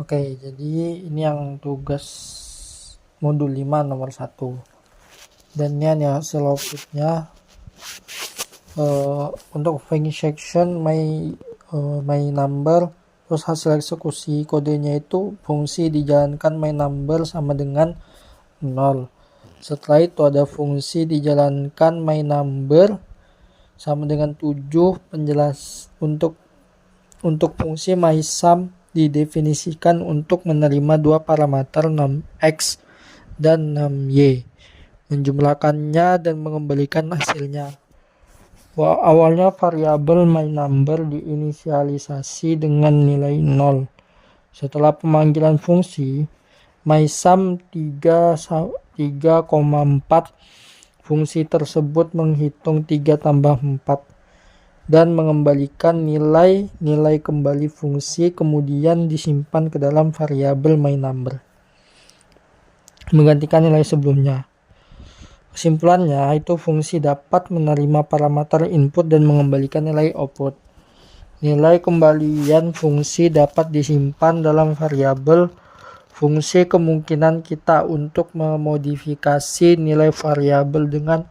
Oke, jadi ini yang tugas modul 5 nomor 1. Dan ini hanya hasil outputnya. Untuk function section my number, terus hasil eksekusi kodenya itu fungsi dijalankan my number sama dengan 0. Setelah itu ada fungsi dijalankan my number sama dengan 7. Penjelas untuk fungsi mysum didefinisikan untuk menerima dua parameter 6x dan 6y, menjumlahkannya dan mengembalikan hasilnya. Awalnya variabel my number diinisialisasi dengan nilai 0. Setelah pemanggilan fungsi mysum 3,4, fungsi tersebut menghitung 3 tambah 4 dan mengembalikan nilai kembali fungsi, kemudian disimpan ke dalam variabel my number menggantikan nilai sebelumnya. Kesimpulannya itu fungsi dapat menerima parameter input dan mengembalikan nilai output. Nilai kembalian fungsi dapat disimpan dalam variabel fungsi. Kemungkinan kita untuk memodifikasi nilai variabel dengan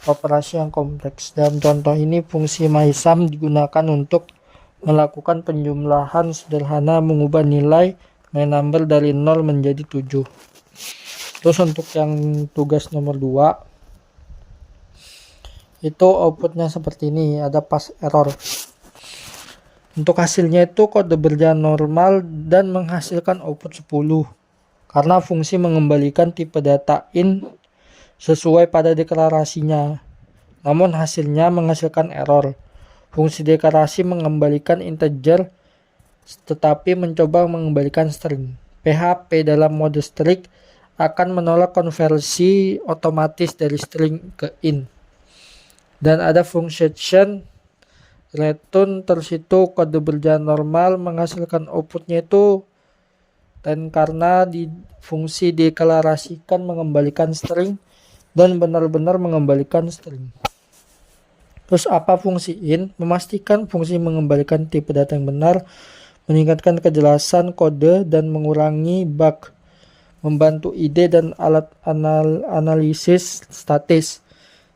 operasi yang kompleks. Dalam contoh ini fungsi mysum digunakan untuk melakukan penjumlahan sederhana, mengubah nilai my number dari 0 menjadi 7. Terus untuk yang tugas nomor 2 itu outputnya seperti ini, ada pass error. Untuk hasilnya itu kode berjalan normal dan menghasilkan output 10 karena fungsi mengembalikan tipe data int sesuai pada deklarasinya. Namun hasilnya menghasilkan error. Fungsi deklarasi mengembalikan integer tetapi mencoba mengembalikan string. PHP dalam mode strict akan menolak konversi otomatis dari string ke int. Dan ada function return, terus itu kode berjalan normal menghasilkan outputnya itu, dan karena di fungsi deklarasikan mengembalikan string dan benar-benar mengembalikan string. Terus apa fungsi int? Memastikan fungsi mengembalikan tipe data yang benar, meningkatkan kejelasan kode dan mengurangi bug, membantu ide dan alat analisis statis.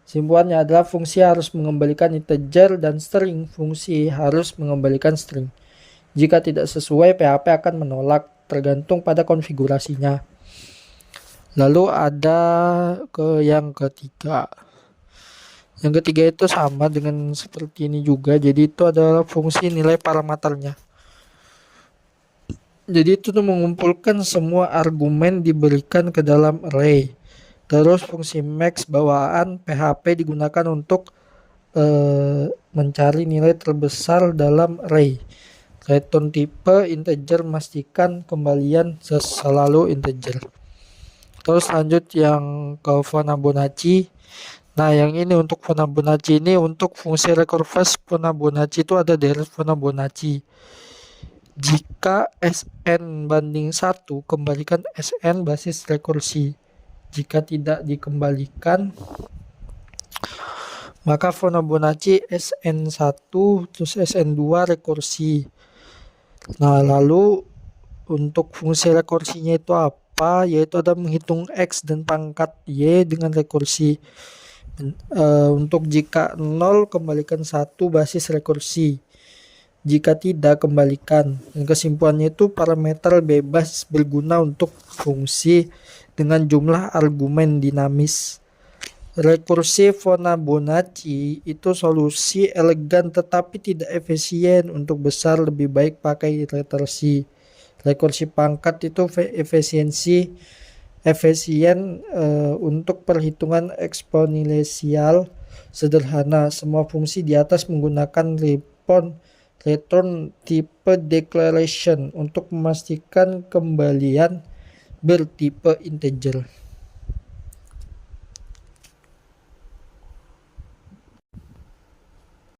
Simpulannya adalah fungsi harus mengembalikan integer dan string. Fungsi harus mengembalikan string. Jika tidak sesuai, PHP akan menolak, tergantung pada konfigurasinya. Lalu ada yang ketiga. Yang ketiga itu sama dengan seperti ini juga. Jadi itu adalah fungsi nilai parameternya. Jadi itu mengumpulkan semua argumen diberikan ke dalam array. Terus fungsi max bawaan PHP digunakan untuk mencari nilai terbesar dalam array. Return tipe integer, memastikan kembalian selalu integer. Terus lanjut yang ke Fibonacci. Nah yang ini untuk Fibonacci ini untuk fungsi recursive Fibonacci itu ada dari Fibonacci. Jika Sn banding 1, kembalikan Sn basis rekursi. Jika tidak dikembalikan, maka Fibonacci Sn1 terus Sn2 rekursi. Nah, lalu untuk fungsi rekursinya itu apa? Yaitu ada menghitung X dan pangkat Y dengan rekursi. Untuk jika 0, kembalikan 1 basis rekursi. Jika tidak, kembalikan. Dan kesimpulannya itu parameter bebas berguna untuk fungsi dengan jumlah argumen dinamis. Rekursi Fibonacci itu solusi elegan tetapi tidak efisien. Untuk besar lebih baik pakai rekursi. Rekursi pangkat itu efisien untuk perhitungan eksponensial sederhana. Semua fungsi di atas menggunakan return tipe declaration untuk memastikan kembalian bertipe integer.